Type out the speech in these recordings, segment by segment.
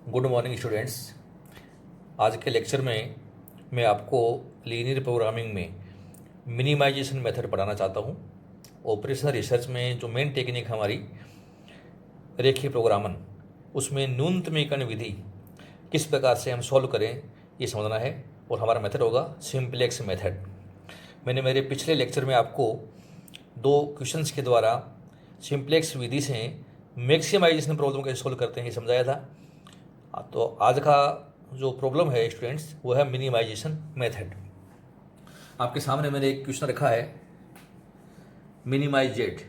Good morning students. आज के lecture में मैं आपको लीनियर प्रोग्रामिंग में मिनिमाइजेशन मेथड पढ़ाना चाहता हूँ। ऑपरेशनल रिसर्च में जो मेन टेक्निक हमारी रेखीय प्रोग्रामन, उसमें न्यूनतमीकरण विधि किस प्रकार से हम सॉल्व करें ये समझना है, और हमारा मेथड होगा सिंप्लेक्स मेथड। मैंने मेरे पिछले लेक्चर में आपको दो क्वेश्चंस के द्वारा सिंप्लेक्स विधि से मैक्सिमाइजेशन प्रॉब्लम कैसे सॉल्व करते हैं ये समझाया था। तो आज का जो प्रॉब्लम है स्टूडेंट्स, वो है मिनिमाइजेशन मेथड। आपके सामने मैंने एक क्वेश्चन रखा है, minimise Z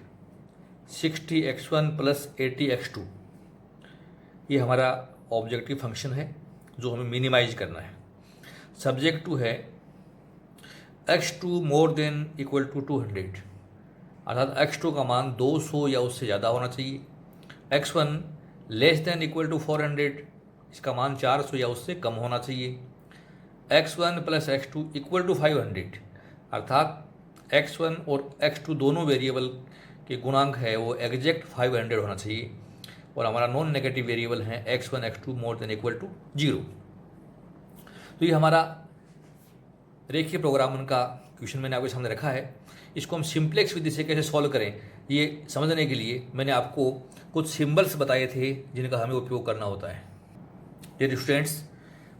60x1 plus 80x2। ये हमारा ऑब्जेक्टिव फंक्शन है जो हमें मिनिमाइज करना है। सब्जेक्ट टू है x2 more than equal to 200, अर्थात x2 का मान 200 या उससे ज़्यादा होना चाहिए। x1 less than equal to 400, इसका मान 400 या उससे कम होना चाहिए। x1 plus x2 equal to 500, अर्थात x1 और x2 दोनों वेरिएबल के गुणांक है वो एग्जैक्ट 500 होना चाहिए, और हमारा नॉन नेगेटिव वेरिएबल है x1 x2 more than equal to 0। तो ये हमारा रेखीय प्रोग्रामन का क्वेश्चन मैंने आपके सामने रखा है। इसको हम सिंप्लेक्स विधि से कैसे सॉल्व करें ये समझने के लिए मैंने आपको कुछ सिंबल्स बताए थे जिनका हमें उपयोग करना होता है। डियर स्टूडेंट्स,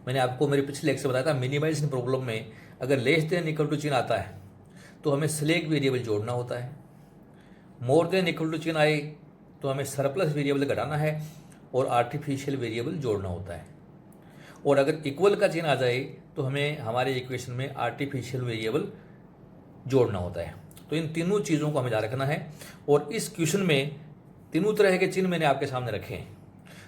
मैंने आपको मेरे पिछले लेक्चर बताया था, मिनिमाइजेशन प्रॉब्लम में अगर लेस देन इक्वल टू चिन्ह आता है तो हमें स्लैक वेरिएबल जोड़ना होता है। मोर देन इक्वल टू चिन्ह आए तो हमें सरप्लस वेरिएबल घटाना है और आर्टिफिशियल वेरिएबल जोड़ना होता है। और अगर इक्वल का चिन्ह आ जाए तो हमें हमारे इक्वेशन में आर्टिफिशियल वेरिएबल जोड़ना होता है। तो इन तीनों चीज़ों को हमें याद रखना है, और इस क्वेश्चन में तीनों तरह के चिन्ह मैंने आपके सामने रखे हैं।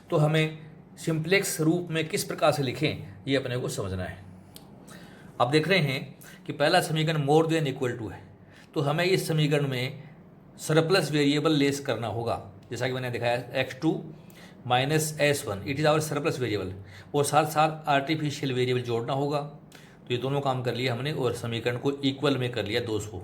तो हमें सिंप्लेक्स रूप में किस प्रकार से लिखें ये अपने को समझना है। आप देख रहे हैं कि पहला समीकरण मोर देन इक्वल टू है, तो हमें इस समीकरण में सरप्लस वेरिएबल लेस करना होगा। जैसा कि मैंने दिखाया x2 minus s1, it is our surplus variable, और साथ साथ आर्टिफिशियल वेरिएबल जोड़ना होगा। तो ये दोनों काम कर लिया हमने और समीकरण को इक्वल में कर लिया 200।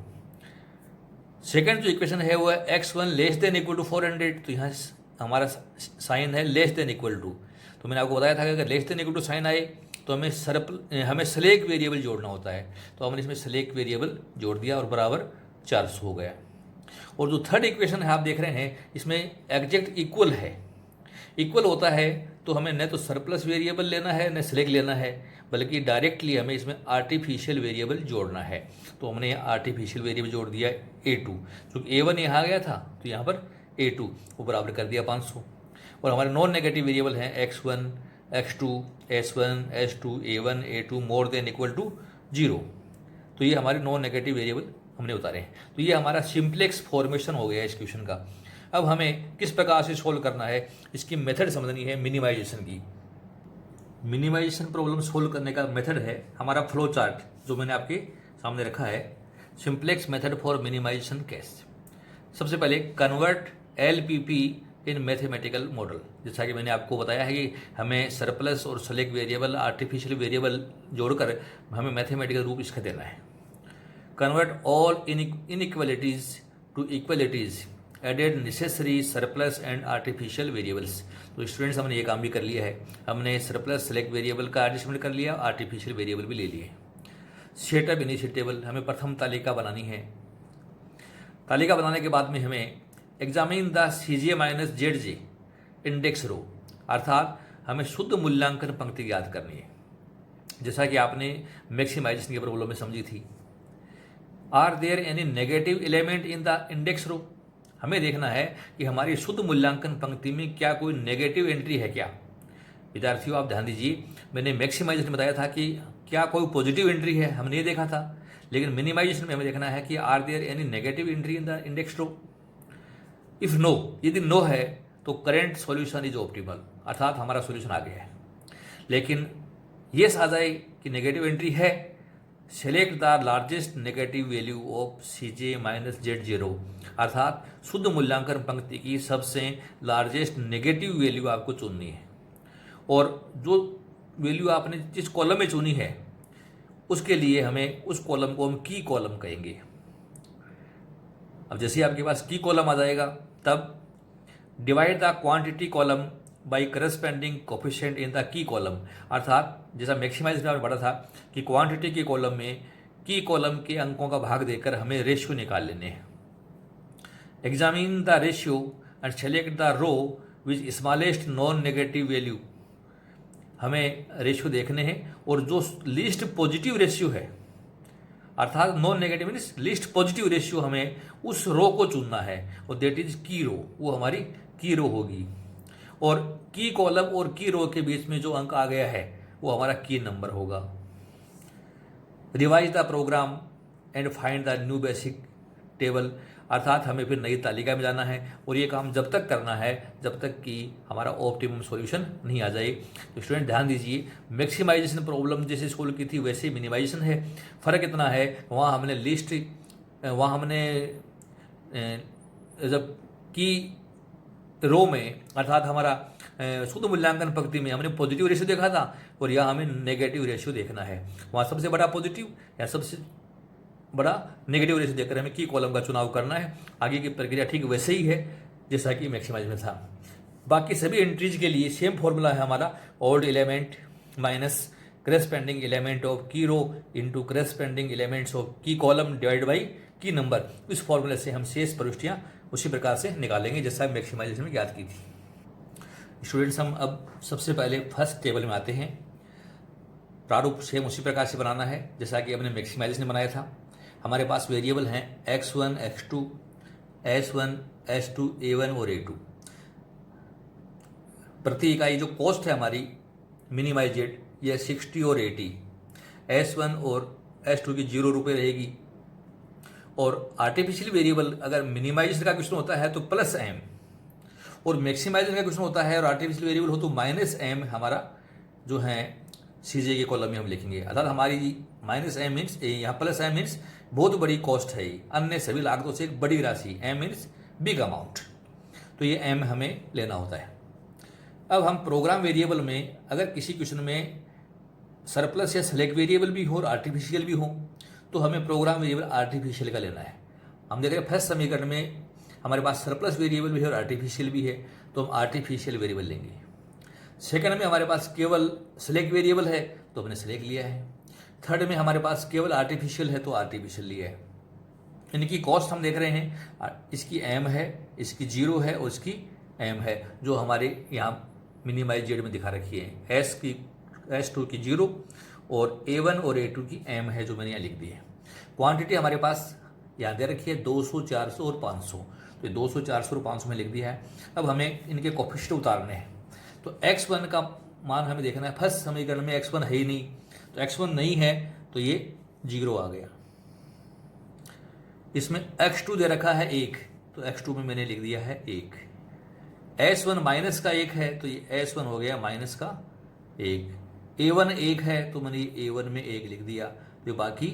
सेकेंड जो इक्वेशन है वो है x1 less than equal to 400, तो यहाँ हमारा साइन है लेस देन इक्वल टू। तो मैंने आपको बताया था कि अगर less than equal to sign आए तो हमें स्लैक वेरिएबल जोड़ना होता है। तो हमने इसमें स्लैक वेरिएबल जोड़ दिया और बराबर 400 हो गया। और जो थर्ड इक्वेशन है आप देख रहे हैं, इसमें एग्जैक्ट इक्वल है। इक्वल होता है तो हमें न तो सरप्लस वेरिएबल लेना है न स्लैक लेना है, बल्कि डायरेक्टली हमें इसमें आर्टिफिशियल वेरिएबल जोड़ना है। तो हमने आर्टिफिशियल वेरिएबल जोड़ दिया a2, क्योंकि a1 यहाँ आ गया था तो यहाँ पर a2 को बराबर कर दिया 500। और हमारे नॉन नेगेटिव वेरिएबल हैं x1 x2 s1 s2 a1 a2 more than equal to 0। तो ये हमारे नॉन नेगेटिव वेरिएबल हमने उतारे हैं। तो ये हमारा सिंप्लेक्स फॉर्मेशन हो गया इस क्वेश्चन का। अब हमें किस प्रकार से सोल्व करना है, इसकी मेथड समझनी है मिनिमाइजेशन की। मिनिमाइजेशन प्रॉब्लम सोल्व करने का मेथड है हमारा फ्लो चार्ट, जो मैंने आपके सामने रखा है, simplex method for minimisation case. सबसे पहले convert LPP in mathematical model. जैसा कि मैंने आपको बताया है कि हमें सरप्लस और स्लैक वेरिएबल, आर्टिफिशियल वेरिएबल जोड़कर हमें मैथमेटिकल रूप इसका देना है। Convert all inequalities to equalities, added necessary surplus and artificial variables. तो स्टूडेंट्स, हमने ये काम भी कर लिया है। हमने सरप्लस सेलेक्ट वेरिएबल का एडजस्टमेंट कर लिया, आर्टिफिशियल वेरिएबल भी ले लिए। सेटअप इनिशिएटेबल, हमें प्रथम तालिका बनानी है। तालिका बनाने के बाद में हमें examine the CJ minus ZJ index row, अर्थात हमें शुद्ध मूल्यांकन पंक्ति याद करनी है, जैसा कि आपने मैक्सिमाइजेशन की प्रॉब्लम में समझी थी। Are there any negative element in the index row, हमें देखना है कि हमारी शुद्ध मूल्यांकन पंक्ति में क्या कोई नेगेटिव एंट्री है क्या। विद्यार्थियों, आप ध्यान दीजिए, मैंने मैक्सिमाइजेशन में बताया था कि क्या कोई पॉजिटिव एंट्री है, हमने ये देखा था। लेकिन मिनिमाइजेशन में हमें देखना है कि are there any negative entry in the index row. If no, यदि नो है तो करेंट सॉल्यूशन इज ऑप्टिमल, अर्थात हमारा सॉल्यूशन आ गया है। लेकिन येस आ जाए कि नेगेटिव एंट्री है, select the largest negative value of CJ minus ZJ रो, अर्थात शुद्ध मूल्यांकन पंक्ति की सबसे लार्जेस्ट नेगेटिव वैल्यू आपको चुननी है। और जो वैल्यू आपने जिस कॉलम में चुनी है उसके लिए हमें उस कॉलम को हम की कॉलम कहेंगे। अब जैसे आपके पास की कॉलम आ जाएगा, तब divide the quantity column by corresponding coefficient in the key column, अर्थात जैसा मैक्सिमाइज में पढ़ा था कि क्वांटिटी के कॉलम में की कॉलम के अंकों का भाग देकर हमें रेशियो निकाल लेने हैं। Examine the ratio and select the row which smallest non negative value, हमें रेशियो देखने हैं और जो लीस्ट पॉजिटिव रेशियो है, अर्थात non negative means least positive ratio, हमें उस रो को चुनना है और दैट इज की रो, वो हमारी की रो होगी। और की कॉलम और की रो के बीच में जो अंक आ गया है वो हमारा की नंबर होगा। Revise the program and find the new basic table, अर्थात हमें फिर नई तालिका में जाना है और ये काम जब तक करना है जब तक कि हमारा ऑप्टिमम सॉल्यूशन नहीं आ जाए। तो स्टूडेंट ध्यान दीजिए, मैक्सिमाइजेशन प्रॉब्लम जैसे स्कूल की थी वैसे मिनिमाइजेशन है। फ़र्क इतना है वहाँ हमने लिस्ट, वहाँ हमने जब की रो में अर्थात हमारा शुद्ध मूल्यांकन पंक्ति में हमने पॉजिटिव रेशियो देखा था और यहाँ हमें नेगेटिव रेशियो देखना है। वहाँ सबसे बड़ा पॉजिटिव या सबसे बड़ा नेगेटिव रेशियो देखकर हमें की कॉलम का चुनाव करना है। आगे की प्रक्रिया ठीक वैसे ही है जैसा कि मैक्सिमाइज में था। बाकी सभी एंट्रीज के लिए सेम फॉर्मूला है हमारा, old element minus corresponding element of key row into corresponding elements of key column divide by key number. इस फॉर्मूले से हम शेष प्रविष्टियाँ उसी प्रकार से निकालेंगे जैसा मैक्सिमाइजेशन में याद की थी। स्टूडेंट्स, हम अब सबसे पहले फर्स्ट टेबल में आते हैं। प्रारूप सेम उसी प्रकार से बनाना है जैसा कि हमने मैक्सिमाइजेशन में बनाया था। हमारे पास वेरिएबल हैं x1, x2, s1, s2, a1 और a2। प्रति इकाई जो कॉस्ट है हमारी मिनिमाइजेड ये 60 और 80, s1 और s2 की 0 रुपये रहेगी। और आर्टिफिशियल वेरिएबल अगर मिनिमाइजेशन का क्वेश्चन होता है तो प्लस m, और मैक्सिमाइजेशन का क्वेश्चन होता है और आर्टिफिशियल वेरिएबल हो तो माइनस m हमारा जो है सीजे के कॉलम में हम लिखेंगे। अर्थात हमारी माइनस m मीन्स यहाँ प्लस m मीन्स बहुत बड़ी कॉस्ट है, अन्य सभी लागतों से एक बड़ी राशि, m मीन्स बिग अमाउंट, तो ये m हमें लेना होता है। अब हम प्रोग्राम वेरिएबल में अगर किसी क्वेश्चन में सरप्लस या सेलेक्ट वेरिएबल भी हो और आर्टिफिशियल भी हो तो हमें प्रोग्राम वेरिएबल आर्टिफिशियल का लेना है। हम देख रहे हैं फर्स्ट समीकरण में हमारे पास सरप्लस वेरिएबल भी है और आर्टिफिशियल भी है, तो हम आर्टिफिशियल वेरिएबल लेंगे। सेकंड में हमारे पास केवल सेलेक्ट वेरिएबल है तो हमने सेलेक्ट लिया है। थर्ड में हमारे पास केवल आर्टिफिशियल है तो आर्टिफिशियल लिया है। इनकी कॉस्ट हम देख रहे हैं, इसकी m है, इसकी 0 है और इसकी m है, जो हमारे यहाँ मिनिमाइजेड में दिखा रखी है। s2 की 0 और a1 और a2 की m है जो मैंने यहाँ लिख दी है। क्वांटिटी हमारे पास यहाँ दे रखी है 200, 400 और 500, तो 200, 400 और 500 में लिख दिया है। अब हमें इनके कोफिशिएंट उतारने हैं, तो x1 का मान हमें देखना है। फर्स्ट समीकरण में x1 है ही नहीं, तो x1 नहीं है तो ये 0 आ गया। इसमें x2 दे रखा है 1, तो x2 में मैंने लिख दिया है 1। s1 माइनस का 1 है तो ये s1 हो गया माइनस का 1। a1 1 है तो मैंने a1 में 1 लिख दिया, तो बाकी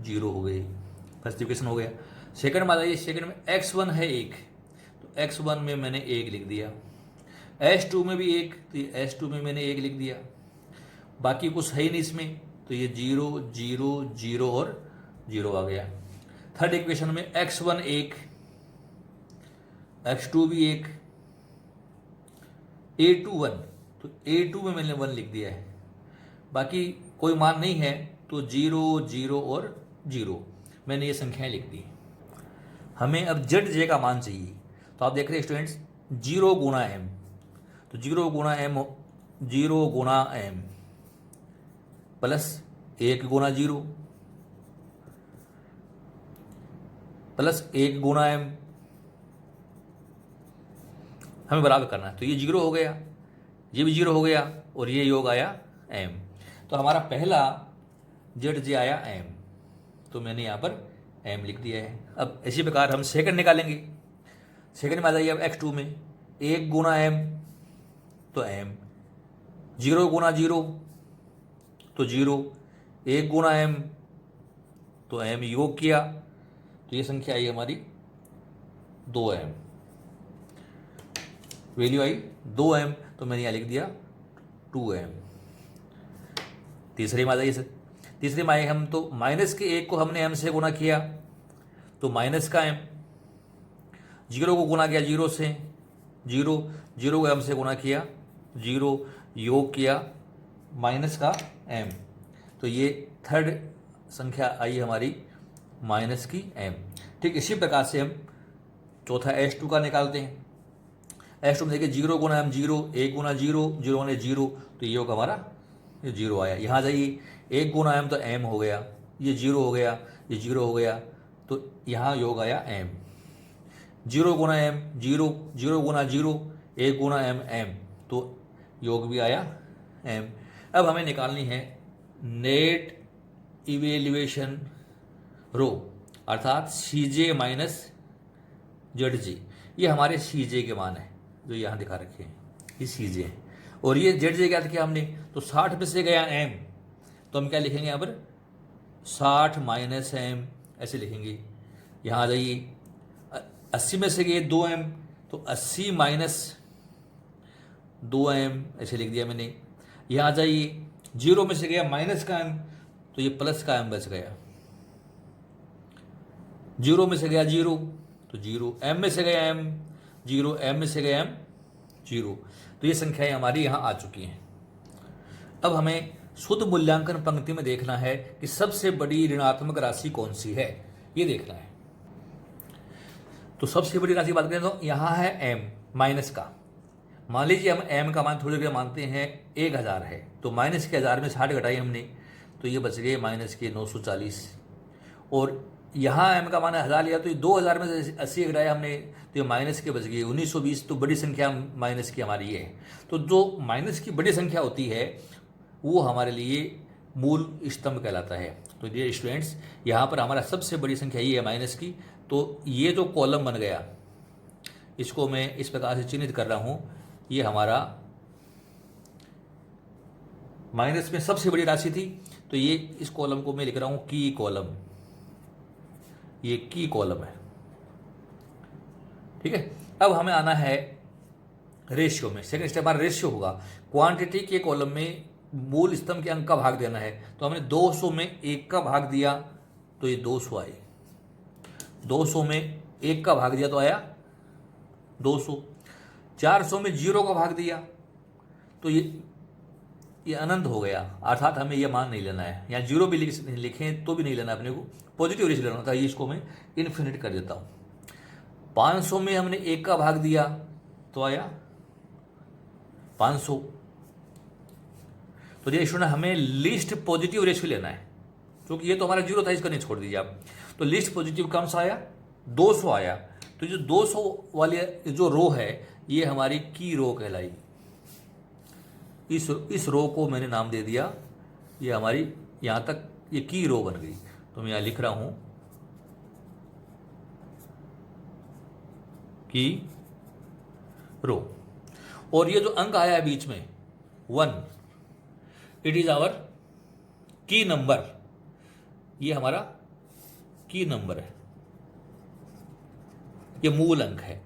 0 हो गई। फर्स्ट इक्वेशन हो गया। सेकंड में आइए, सेकंड में x1 है 1, तो x1 में मैंने 1 लिख दिया। s2 में भी 1, तो ये s2 में मैंने 1 लिख दिया। बाकी कुछ है ही नहीं इसमें, तो ये 0, 0, 0 और 0 आ गया। थर्ड इक्वेशन में x1 1, x2 भी 1, a2 1, तो a2 में मैंने 1 लिख दिया है। बाकी कोई मान नहीं है तो 0, 0 और 0 मैंने ये संख्याएं लिख दी। हमें अब जेड जे का मान चाहिए, तो आप देख रहे हैं स्टूडेंट्स 0 गुणा m, तो 0 गुणा m, 0 गुणा m प्लस 1 गुणा 0 प्लस 1 गुणा m, हमें बराबर करना है। तो ये 0 हो गया, ये भी 0 हो गया और ये योग आया m, तो हमारा पहला जेड जे आया m, तो मैंने यहाँ पर m लिख दिया है। अब इसी प्रकार हम सेकंड निकालेंगे। सेकंड में आ जाइए अब x2 में 1 गुणा m, तो m, 0 गुणा 0 तो 0, 1 गुणा m तो m योग किया, तो ये संख्या आई हमारी 2m, वैल्यू आई 2m, तो मैंने यहाँ लिख दिया 2m। तीसरे में आ जाइए सर, तीसरे में आए हम तो माइनस के 1 को हमने m से गुणा किया तो माइनस का m, 0 को गुणा किया 0 से जीरो, जीरो को एम से गुना किया, जीरो योग किया माइनस का एम, तो ये थर्ड संख्या आई हमारी माइनस की एम। ठीक इसी प्रकार से हम चौथा H2 का निकालते हैं। H2 में देखिए जीरो गुना एम जीरो, एक गुना जीरो, जीरो गुना जीरो, तो ये योग हमारा ये जीरो आया। यहाँ जाइए, एक गुना एम तो एम हो गया, ये जीरो हो गया, ये जीरो हो गया, तो यहाँ योग आया एम। जीरो गुना एम जीरो, जीरो गुना जीरो, एक गुना एम एम, तो योग भी आया एम। अब हमें निकालनी है नेट इवेल्युएशन रो, अर्थात सी जे माइनस जेड जे। ये हमारे सी जे के मान है जो यहाँ दिखा रखे हैं, ये सी जे है। और ये जेड जे क्या किया हमने, तो 60 में से गया एम, तो हम क्या लिखेंगे यहाँ पर 60 माइनस एम, ऐसे लिखेंगे। यहाँ आ जाइए, 80 में से गए 2 एम, तो 80 माइनस 2 एम, ऐसे लिख दिया मैंने। यहाँ आ जाइए, जीरो में से गया माइनस का एम, तो ये प्लस का एम बच गया। जीरो में से गया जीरो, तो जीरो, एम में से गया एम जीरो, एम में से गया एम जीरो, तो ये संख्याएं हमारी यहाँ आ चुकी हैं। अब हमें शुद्ध मूल्यांकन पंक्ति में देखना है कि सबसे बड़ी ऋणात्मक राशि कौन सी है, ये देखना है। तो सबसे बड़ी राशि की बात करें तो यहाँ है एम माइनस का। मान लीजिए हम एम का मान थोड़ी देर मानते हैं 1000 है, तो माइनस के 1000 में 60 घटाई हमने, तो ये बच गए माइनस के 940। और यहाँ एम का मान 1000 लिया, तो ये 2000 में से 80 घटाया हमने, तो ये माइनस के बच गए 1920। तो बड़ी संख्या माइनस की हमारी ये है। तो जो माइनस की बड़ी संख्या होती है वो हमारे लिए मूल स्तंभ कहलाता है। तो डियर स्टूडेंट्स, यहाँ पर हमारा सबसे बड़ी संख्या ये है माइनस की। तो ये जो कॉलम बन गया, इसको मैं इस प्रकार से चिन्हित कर रहा हूँ, ये हमारा माइनस में सबसे बड़ी राशि थी, तो ये इस कॉलम को मैं लिख रहा हूँ की कॉलम, ये की कॉलम है। ठीक है, अब हमें आना है रेशियो में। सेकंड स्टेप हमारा रेशियो होगा। क्वांटिटी के कॉलम में मूल स्तंभ के अंक का भाग देना है, तो हमने 200 में 1 का भाग दिया, तो ये 200 आए। 200 में 1 का भाग दिया तो आया 200। 400 में 0 का भाग दिया, तो ये अनंत हो गया, अर्थात हमें ये मान नहीं लेना है। यहाँ 0 भी लिखें तो भी नहीं लेना अपने को, पॉजिटिव रेशियो लेना था। ये इसको मैं इन्फिनिट कर देता हूँ। 500 में हमने 1 का भाग दिया तो आया 500। तो ये स्टूडेंट हमें लीस्ट पॉजिटिव रेशियो लेना है, क्योंकि ये तो हमारा 0 था, इसका नहीं छोड़ दीजिए आप। तो लीस्ट पॉजिटिव कौन सा आया, 200 आया। तो जो 200 वाली जो रो है, ये हमारी की रो कहलाई। इस रो को मैंने नाम दे दिया, ये हमारी यहाँ तक ये की रो बन गई। तो मैं यहाँ लिख रहा हूँ की रो। और ये जो अंक आया है बीच में 1, इट इज आवर की नंबर, ये हमारा की नंबर है, ये मूल अंक है।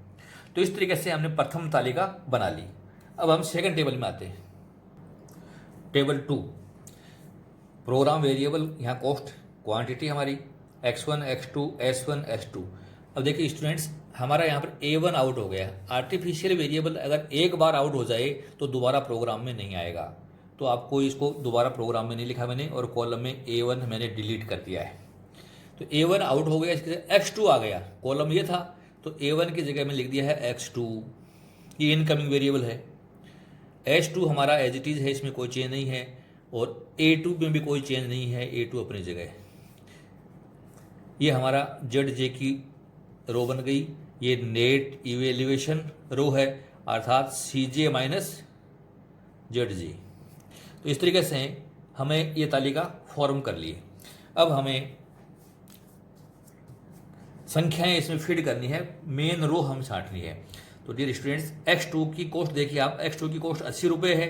तो इस तरीके से हमने प्रथम तालिका बना ली। अब हम सेकंड टेबल में आते हैं। टेबल 2, प्रोग्राम वेरिएबल, यहाँ कॉस्ट क्वांटिटी हमारी x1 x2 s1 s2। अब देखिए स्टूडेंट्स, हमारा यहाँ पर a1 आउट हो गया। आर्टिफिशियल वेरिएबल अगर एक बार आउट हो जाए तो दोबारा प्रोग्राम में नहीं आएगा, तो आपको इसको दोबारा प्रोग्राम में नहीं लिखा मैंने, और कॉलम में a1 मैंने डिलीट कर दिया है। तो a1 आउट हो गया, इसके x2 आ गया, कॉलम ये था, तो a1 की जगह में लिख दिया है x2, ये इनकमिंग वेरिएबल है। s2 हमारा एज इट इज़ है, इसमें कोई चेंज नहीं है, और a2 में भी कोई चेंज नहीं है, a2 अपनी जगह है। ये हमारा ZJ की रो बन गई। ये नेट इवेल्युएशन रो है, अर्थात CJ माइनस ZJ। तो इस तरीके से हमें ये तालिका फॉर्म कर ली है। अब हमें संख्याएं इसमें फीड करनी है, मेन रो हम छांटनी है। तो डियर स्टूडेंट्स, x2 की कॉस्ट देखिए आप, x2 की कॉस्ट 80 रुपये है,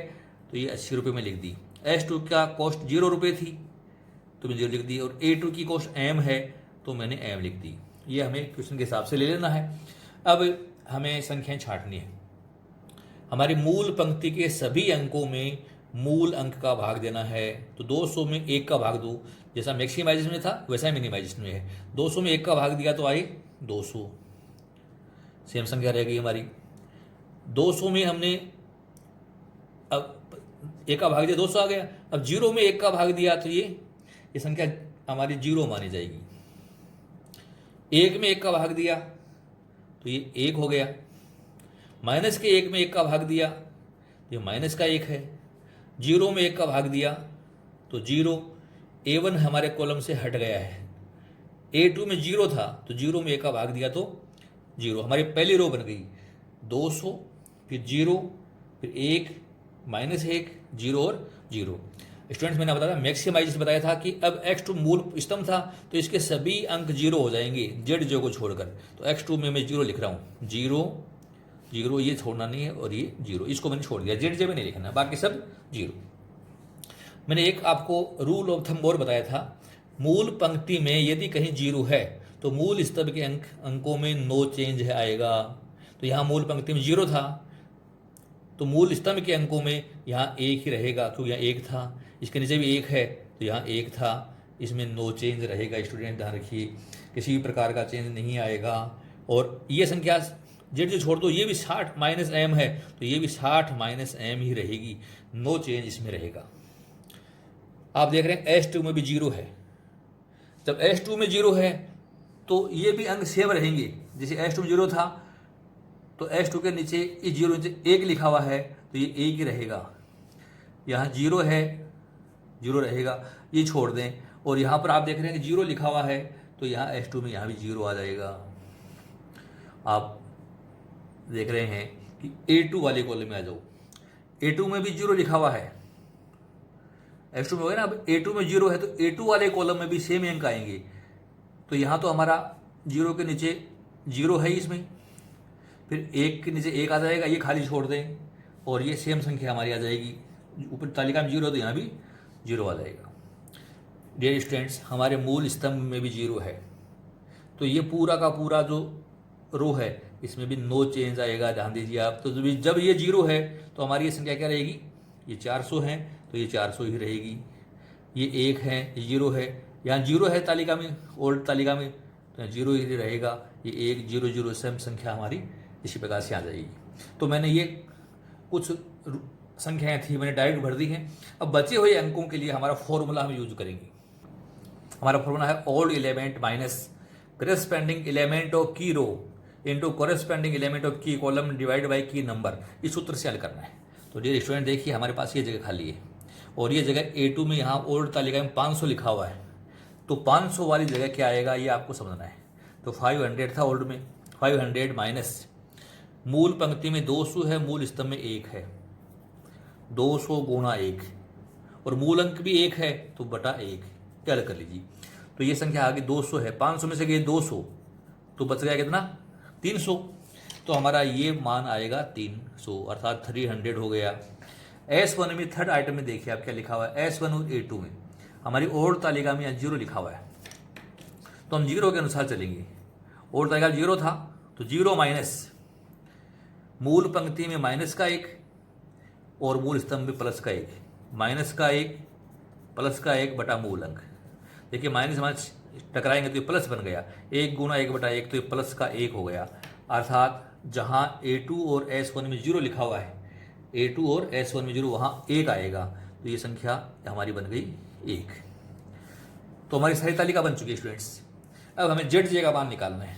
तो ये 80 रुपये में लिख दी। s2 का कॉस्ट 0 रुपये थी, तो मैंने 0 लिख दी। और a2 की कॉस्ट m है, तो मैंने m लिख दी। ये हमें क्वेश्चन के हिसाब से ले लेना है। अब हमें संख्याएं छांटनी है। हमारी मूल पंक्ति के सभी अंकों में मूल अंक का भाग देना है। तो 200 में 1 का भाग दो, जैसा मैक्सिमाइजेशन में था वैसा मिनिमाइजेशन में है। 200 में 1 का भाग दिया तो आए 200, सेम संख्या रह गई हमारी। 200 में हमने अब 1 का भाग दिया, 200 आ गया। अब 0 में 1 का भाग दिया तो ये संख्या हमारी 0 मानी जाएगी। 1 में 1 का भाग दिया तो ये 1 हो गया। माइनस के 1 में 1 का भाग दिया ये माइनस का 1 है। 0 में 1 का भाग दिया तो 0, A1 हमारे कॉलम से हट गया है। A2 में 0 था तो 0 में 1 का भाग दिया तो 0, हमारी पहली रो बन गई। 200 फिर 0 फिर 1 माइनस 1 0 और 0। स्टूडेंट्स मैंने बताया मैक्सिमाइजेशन बताया था कि अब x2 मूल स्तंभ था तो इसके सभी अंक 0 हो जाएंगे z को छोड़कर। तो x2 में मैं 0 लिख रहा हूँ, 0 0 ये छोड़ना नहीं है और ये 0, इसको मैंने छोड़ दिया, z में नहीं लिखना, बाकी सब 0। मैंने एक आपको रूल ऑफ थंब और बताया था, मूल पंक्ति में यदि कहीं 0 है तो मूल स्तंभ के अंकों में नो चेंज है आएगा। तो यहाँ मूल पंक्ति में 0 था तो मूल स्तंभ के अंकों में यहाँ 1 ही रहेगा, क्योंकि यहाँ 1 था। इसके नीचे भी 1 है तो यहाँ 1 था, इसमें नो चेंज रहेगा। स्टूडेंट ध्यान रखिए, किसी भी प्रकार का चेंज नहीं आएगा। और ये संख्या जेड जो छोड़ दो, ये भी 60 माइनस एम है तो ये भी 60 माइनस एम ही रहेगी, नो चेंज इसमें रहेगा। आप देख रहे हैं S2 में भी 0 है। जब S2 में 0 है तो ये भी अंक सेम रहेंगे। जैसे S2 में 0 था तो S2 के नीचे इस 0 नीचे 1 लिखा हुआ है तो ये 1 ही रहेगा। यहाँ 0 है, 0 रहेगा, ये छोड़ दें। और यहाँ पर आप देख रहे हैं कि 0 लिखा हुआ है तो यहाँ S2 में यहाँ भी 0 आ जाएगा। आप देख रहे हैं कि A2 वाले कॉलम में आ जाओ, A2 में भी 0 लिखा हुआ है, S2 में हो गया ना। अब A2 में 0 है तो A2 वाले कॉलम में भी सेम अंक आएंगे। तो यहाँ तो हमारा 0 के नीचे 0 है इसमें, फिर 1 के नीचे 1 आ जाएगा, ये खाली छोड़ दें और ये सेम संख्या हमारी आ जाएगी। ऊपर तालिका में 0 तो यहाँ भी 0 आ जाएगा। डियर स्टूडेंट्स, हमारे मूल स्तंभ में भी 0 है तो ये पूरा का पूरा जो रो है इसमें भी नो चेंज आएगा। ध्यान दीजिए आप, तो जब ये 0 है तो हमारी ये संख्या क्या रहेगी, ये 400 है तो ये 400 ही रहेगी। ये 1 है, ये 0 है, यहाँ 0 है तालिका में, ओल्ड तालिका में, तो 0 ही रहेगा। ये 1 0 0 सेम संख्या हमारी इसी प्रकार से आ जाएगी। तो मैंने ये कुछ संख्याएं थी मैंने डायरेक्ट भर दी हैं। अब बचे हुए अंकों के लिए हमारा फॉर्मूला हम यूज करेंगे। हमारा फॉर्मूला है old element minus corresponding element of key row into corresponding element of key column divide by key number. इस सूत्र से हल करना है। तो डियर स्टूडेंट देखिए, हमारे पास ये जगह खाली है और ये जगह A2 में यहाँ ओल्ड तालिका में 500 लिखा हुआ है, तो 500 वाली जगह क्या आएगा ये आपको समझना है। तो 500 था ओल्ड में, 500 माइनस मूल पंक्ति में 200 है, मूल स्तंभ में 1 है, 200 गुणा 1 और मूल अंक भी 1 है तो बटा 1, क्या कर लीजिए। तो ये संख्या आ गई 200 है, 500 में से गई 200 तो बच गया कितना, 300। तो हमारा ये मान आएगा 300 अर्थात 300 हो गया। S1 में थर्ड आइटम में देखिए आप क्या लिखा हुआ है, S1 और A2 में हमारी ओल्ड तालिका में 0 लिखा हुआ है तो हम 0 के अनुसार चलेंगे। ओल्ड तालिका 0 था तो 0 माइनस मूल पंक्ति में माइनस का 1 और मूल स्तंभ में प्लस का 1, माइनस का 1 प्लस का 1 बटा मूल अंक। देखिए माइनस माइनस टकराएंगे तो ये प्लस बन गया, 1 गुना 1 बटा 1 तो ये प्लस का 1 हो गया। अर्थात जहाँ A2 और S1 में 0 लिखा हुआ है, A2 और S1 में 0 वहाँ 1 आएगा तो ये संख्या हमारी बन गई 1। तो हमारी सारी तालिका बन चुकी है स्टूडेंट्स। अब हमें ZJ का मान निकालना है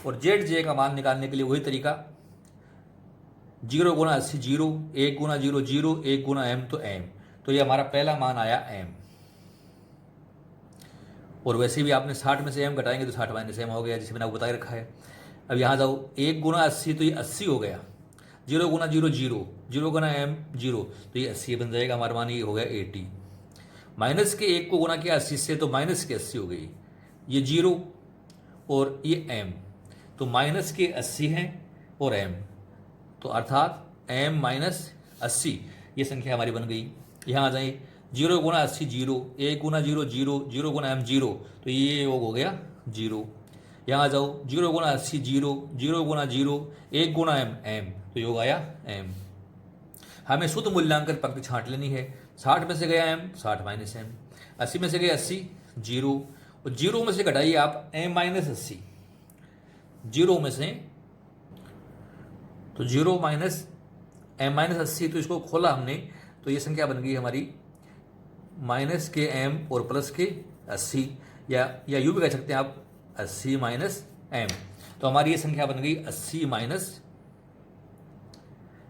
और ZJ का मान निकालने के लिए वही तरीका, 0 गुना 80 0, 1 गुना 0 0, 1 गुना M तो M। तो ये हमारा पहला मान आया M। और वैसे भी आपने 60 में से M घटाएंगे तो 60 माइनस M हो गया, जिसे मैंने आपको बता रखा है। अब यहाँ जाओ, 1 गुना 80 तो ये 80 हो गया, 0 गुना 0 0, 0 गुना M 0 तो ये 80 बन जाएगा। हमारा मान ये हो गया 80। माइनस के 1 को गुना किया 80 से तो माइनस के 80 हो गई, ये 0 और ये M तो माइनस के 80 हैं और M, तो अर्थात M माइनस 80 ये संख्या हमारी बन गई। यहाँ आ जाए, 0 गुना 80 0, 1 गुना 0 0, 0 गुना M 0 तो ये योग हो गया 0। यहाँ आ जाओ, 0 गुना 80 0, 0 गुना 0, 1 गुना M तो योग आया M। हमें शुद्ध मूल्यांकन पंक्ति छांट लेनी है। 60 में से गया M, 60 माइनस M, 80 में से गया 80 0 और 0 में से घटाइए आप M माइनस 80, 0 में से तो 0 माइनस एम माइनस 80, तो इसको खोला हमने तो ये संख्या बन गई हमारी माइनस के एम और प्लस के 80, या यूँ भी कह सकते हैं आप 80 माइनस एम। तो हमारी ये संख्या बन गई 80 माइनस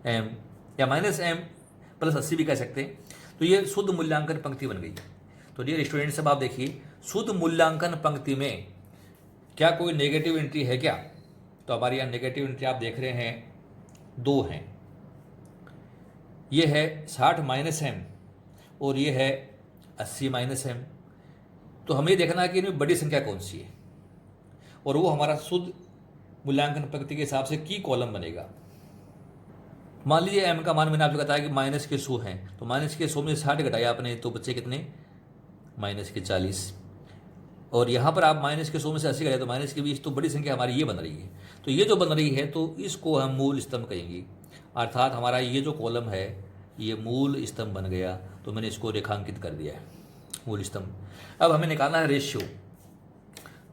एम, या माइनस एम प्लस 80 भी कह सकते हैं। तो ये शुद्ध मूल्यांकन पंक्ति बन गई। तो डियर स्टूडेंट्स, अब आप देखिए शुद्ध मूल्यांकन पंक्ति में क्या कोई नेगेटिव एंट्री है क्या? तो हमारे यहाँ नेगेटिव एंट्री आप देख रहे हैं 2 हैं। ये है 60 माइनस एम और ये है 80 माइनस एम। तो हमें देखना है कि इनमें बड़ी संख्या कौन सी है, और वो हमारा शुद्ध मूल्यांकन पंक्ति के हिसाब से की कॉलम बनेगा। मान लीजिए एम का मान मैंने आपको बताया कि माइनस के 100 हैं, तो माइनस के 100 में 60 घटाया आपने तो बच्चे कितने? माइनस के 40। और यहाँ पर आप माइनस के 100 में से 80 घटाए तो माइनस के 20, तो बड़ी संख्या हमारी ये बन रही है। तो ये जो बन रही है तो इसको हम मूल स्तंभ कहेंगे, अर्थात हमारा ये जो कॉलम है ये मूल स्तंभ बन गया। तो मैंने इसको रेखांकित कर दिया है, मूल स्तंभ। अब हमें निकालना है रेशियो।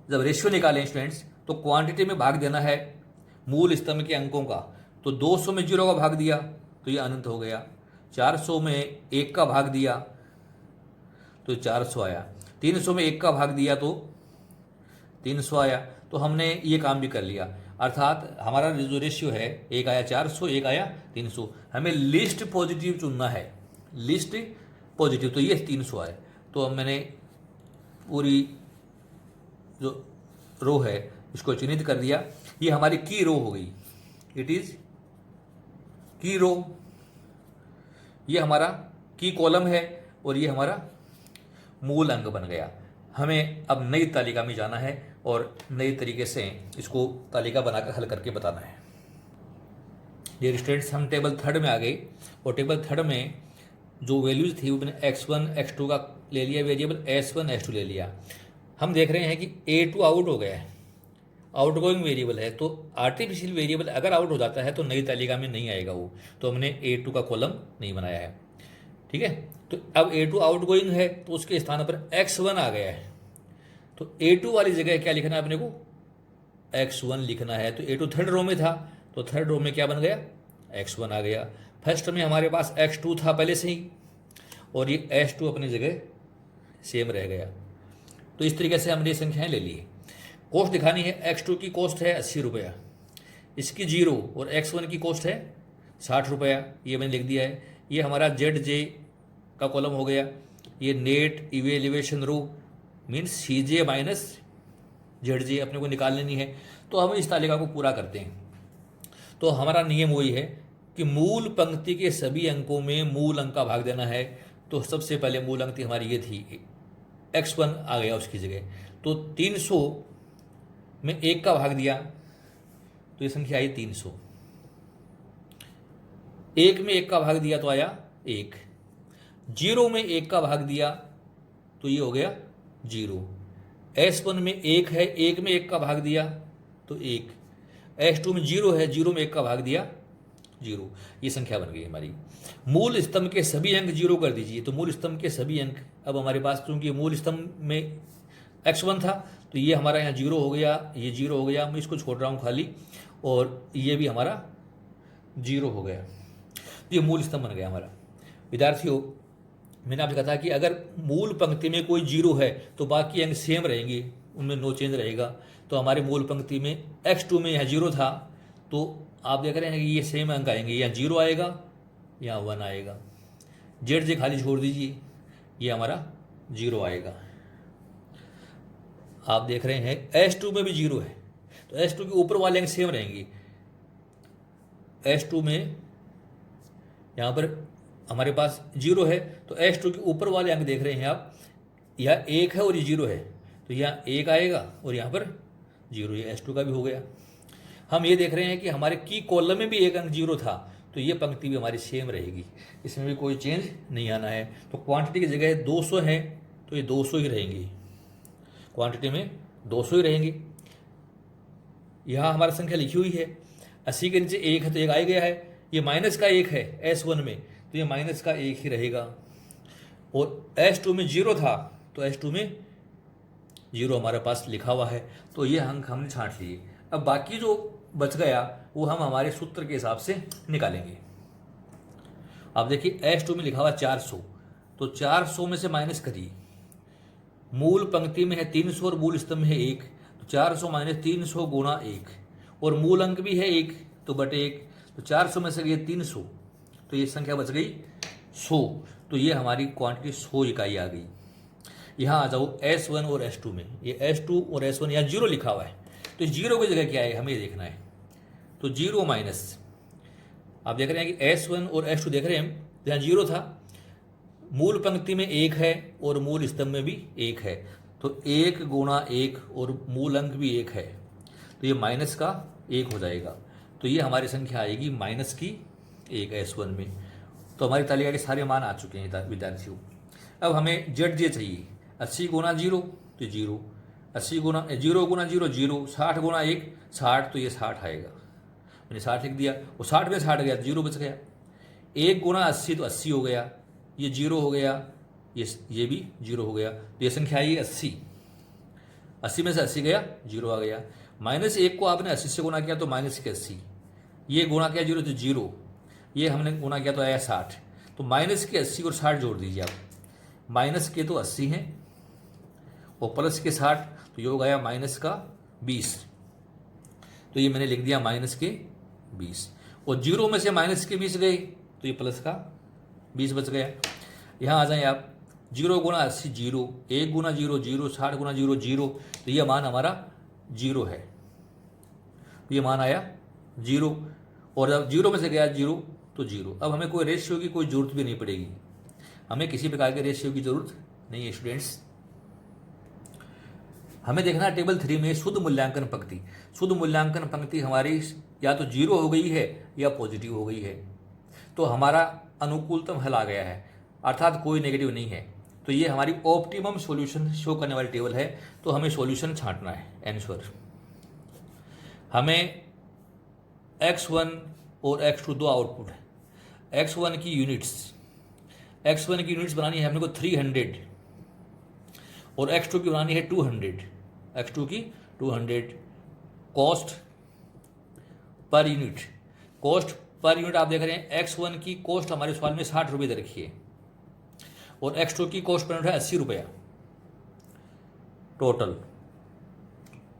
जब रेशियो निकालें स्टूडेंट्स तो क्वांटिटी में भाग देना है मूल स्तंभ के अंकों का। तो 200 में 0 का भाग दिया तो ये अनंत हो गया, 400 में 1 का भाग दिया तो 400 आया, 300 में 1 का भाग दिया तो 300 आया। तो हमने ये काम भी कर लिया, अर्थात हमारा जो रेशियो है एक आया 400, एक आया 300। हमें लिस्ट पॉजिटिव चुनना है, लिस्ट पॉजिटिव, तो ये 300 आए। तो अब मैंने पूरी जो रो है इसको चिन्हित कर दिया। ये हमारी की रो हो गई, इट इज की रो। ये हमारा की कॉलम है और ये हमारा मूल अंक बन गया। हमें अब नई तालिका में जाना है और नई तरीके से इसको तालिका बनाकर हल करके बताना है। डियर स्टूडेंट्स, हम टेबल 3 में आ गए और टेबल 3 में जो वैल्यूज थी वो मैंने x1 x2 का ले लिया, वेरिएबल s1 s2 ले लिया। हम देख रहे हैं कि a2 आउट हो गया है, आउटगोइंग वेरिएबल है। तो आर्टिफिशियल वेरिएबल अगर आउट हो जाता है तो नई तालिका में नहीं आएगा वो, तो हमने a2 का कॉलम नहीं बनाया है। ठीक है, तो अब a2 आउटगोइंग है तो उसके स्थान पर x1 आ गया है। तो a2 वाली जगह क्या लिखना है अपने को? x1 लिखना है। तो a2 थर्ड रो में था तो थर्ड रो में क्या बन गया? x1 आ गया। फर्स्ट में हमारे पास x2 था पहले से ही और ये s2 अपनी जगह सेम रह गया। तो इस तरीके से हमने ये संख्याएं ले ली। कॉस्ट दिखानी है, x2 की कॉस्ट है 80 रुपया, इसकी 0 और x1 की कॉस्ट है 60 रुपया, ये मैंने लिख दिया है। ये हमारा ZJ का कॉलम हो गया। ये नेट इवेल्युएशन रो मीन्स CJ माइनस ZJ अपने को निकाल लेनी है। तो हम इस तालिका को पूरा करते हैं। तो हमारा नियम वही है कि मूल पंक्ति के सभी अंकों में मूल अंक का भाग देना है। तो सबसे पहले मूल अंक हमारी ये थी, x1 आ गया उसकी जगह। तो 300 में 1 का भाग दिया तो ये संख्या आई 300। 1 में 1 का भाग दिया तो आया 1। 0 में 1 का भाग दिया तो ये हो गया 0। s1 में 1 है, 1 में 1 का भाग दिया तो 1। s2 में 0 है, 0 में 1 का भाग दिया 0। ये संख्या बन गई हमारी। मूल स्तंभ के सभी अंक 0 कर दीजिए। तो मूल स्तंभ के सभी अंक अब हमारे पास, क्योंकि मूल स्तंभ में x1 था तो ये हमारा यहाँ 0 हो गया, ये 0 हो गया, मैं इसको छोड़ रहा हूँ खाली, और ये भी हमारा 0 हो गया। ये मूल स्तंभ बन गया हमारा। विद्यार्थियों, मैंने आपसे कहा था कि अगर मूल पंक्ति में कोई 0 है तो बाकी अंक सेम रहेंगे, उनमें नो चेंज रहेगा। तो हमारे मूल पंक्ति में x2 में यहाँ 0 था तो आप देख रहे हैं कि ये सेम अंक आएंगे, यहाँ 0 आएगा, यहाँ 1 आएगा। ZJ खाली छोड़ दीजिए, ये हमारा 0 आएगा। आप देख रहे हैं s2 में भी 0 है तो s2 के ऊपर वाले अंक सेम रहेंगे। s2 में यहाँ पर हमारे पास 0 है तो s2 के ऊपर वाले अंक देख रहे हैं आप, यह 1 है और ये 0 है तो यहाँ 1 आएगा और यहाँ पर 0, ये s2 का भी हो गया। हम ये देख रहे हैं कि हमारे की कॉलम में भी एक अंक 0 था तो ये पंक्ति भी हमारी सेम रहेगी, इसमें भी कोई चेंज नहीं आना है। तो क्वांटिटी की जगह 200 है तो ये 200 ही रहेंगी, क्वांटिटी में 200 ही रहेंगी। यहाँ हमारी संख्या लिखी हुई है, 80 के नीचे 1 है तो 1 आ गया है। ये माइनस का 1 है s1 में तो ये माइनस का 1 ही रहेगा। और s2 में 0 था तो s2 में 0 हमारे पास लिखा हुआ है तो ये अंक हमने छांट लिए। अब बाकी जो बच गया वो हम हमारे सूत्र के हिसाब से निकालेंगे। अब देखिए H2 में लिखा हुआ 400, तो 400 में से माइनस करिए। मूल पंक्ति में है 300 और मूल स्तंभ में है 1, तो 400 माइनस 300 गुणा 1, और मूल अंक भी है 1 तो बटे 1, तो 400 में से गई 300, तो ये संख्या बच गई 100। तो ये हमारी क्वांटिटी 100 इकाई आ गई। यहाँ आ जाओ S1 और S2 में, ये S2 और S1 यहाँ 0 लिखा हुआ है, तो जीरो की जगह क्या है हमें देखना है। तो 0 माइनस, आप देख रहे हैं कि S1 और S2 देख रहे हैं, तो यहाँ 0 था, मूल पंक्ति में 1 है और मूल स्तंभ में भी 1 है, तो 1 गुणा 1 और मूल अंक भी 1 है, तो ये माइनस का 1 हो जाएगा। तो ये हमारी संख्या आएगी माइनस की 1 S1 में। तो हमारी तालिका के सारे मान आ चुके हैं विद्यार्थियों। अब हमें Z चाहिए, 80 गुणा 0 तो 0, 80 गुणा 0 गुणा 0 0, 60 गुणा 1 60, तो ये 60 आएगा, मैंने 60 लिख दिया, वो 60 में 60 गया, 0 बच गया। 1 गुणा 80 तो 80 हो गया, ये 0 हो गया, ये भी 0 हो गया, तो ये संख्या आई 80, 80 में से 80 गया, 0 आ गया। माइनस 1 को आपने 80 से गुणा किया तो माइनस के 80, ये गुणा किया 0 तो 0, ये हमने गुणा किया तो आया 60, तो माइनस के 80 और 60 जोड़ दीजिए आप, माइनस के तो 80 हैं और प्लस के 60, तो ये हो गया माइनस का 20, तो ये मैंने लिख दिया माइनस के 20, और 0 में से माइनस के 20 गए तो ये प्लस का 20 बच गया। यहाँ आ जाएं आप, 0 गुणा 80 0, 1 गुणा 0 0, 60 गुणा 0 0, तो ये मान हमारा 0 है, तो ये मान आया 0, और जब 0 में से गया 0 तो 0। अब हमें कोई रेशियो की कोई जरूरत भी नहीं पड़ेगी, हमें किसी प्रकार के रेशियो की जरूरत नहीं है स्टूडेंट्स। हमें देखना है टेबल 3 में शुद्ध मूल्यांकन पंक्ति। शुद्ध मूल्यांकन पंक्ति हमारी या तो 0 हो गई है या पॉजिटिव हो गई है, तो हमारा अनुकूलतम हल आ गया है, अर्थात कोई नेगेटिव नहीं है, तो ये हमारी ऑप्टिमम सॉल्यूशन शो करने वाली टेबल है। तो हमें सॉल्यूशन छांटना है आंसर। हमें x1 और x2 दो आउटपुट है, x1 की यूनिट्स बनानी है हमने को 300 और x2 की बनानी है 200, x2 की 200। कॉस्ट पर यूनिट आप देख रहे हैं, x1 की कॉस्ट हमारे सवाल में 60 रुपये दे रखी है और x2 की कॉस्ट पर यूनिट है 80 रुपया।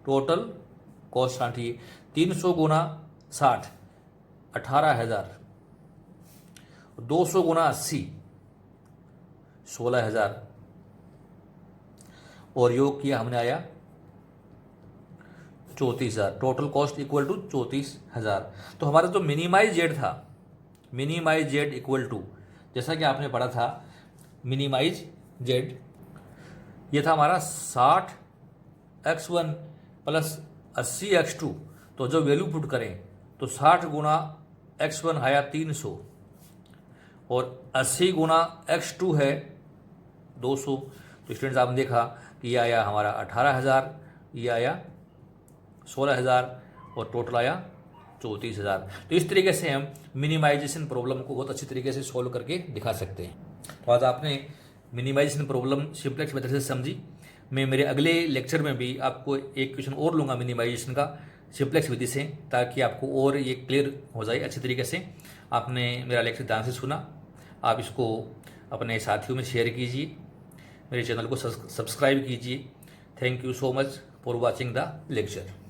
टोटल कॉस्ट छांटिए, 300 गुना 60 18,000, 200 गुना 80 16,000, और योग किया हमने आया 34,000। Total cost equal to 34,000। तो हमारा जो मिनिमाइज जेड था, मिनिमाइज जेड इक्वल टू, जैसा कि आपने पढ़ा था मिनिमाइज जेड, ये था हमारा 60x1 प्लस 80x2। तो जो वैल्यू पुट करें तो 60 गुना x1 आया 300 और 80 गुना x2 है 200। तो स्टूडेंट्स आपने देखा कि ये आया हमारा 18,000, ये आया 16,000 और टोटल आया 34,000। तो इस तरीके से हम मिनिमाइजेशन प्रॉब्लम को बहुत अच्छी तरीके से सॉल्व करके दिखा सकते हैं। तो आज आपने मिनिमाइजेशन प्रॉब्लम सिंप्लेक्स मेथड से समझी। मैं मेरे अगले लेक्चर में भी आपको एक क्वेश्चन और लूँगा मिनिमाइजेशन का सिंप्लेक्स विधि से, ताकि आपको और ये क्लियर हो जाए अच्छी तरीके से। आपने मेरा लेक्चर ध्यान से सुना, आप इसको अपने साथियों में शेयर कीजिए, मेरे चैनल को सब्सक्राइब कीजिए। Thank you so much for watching the lecture.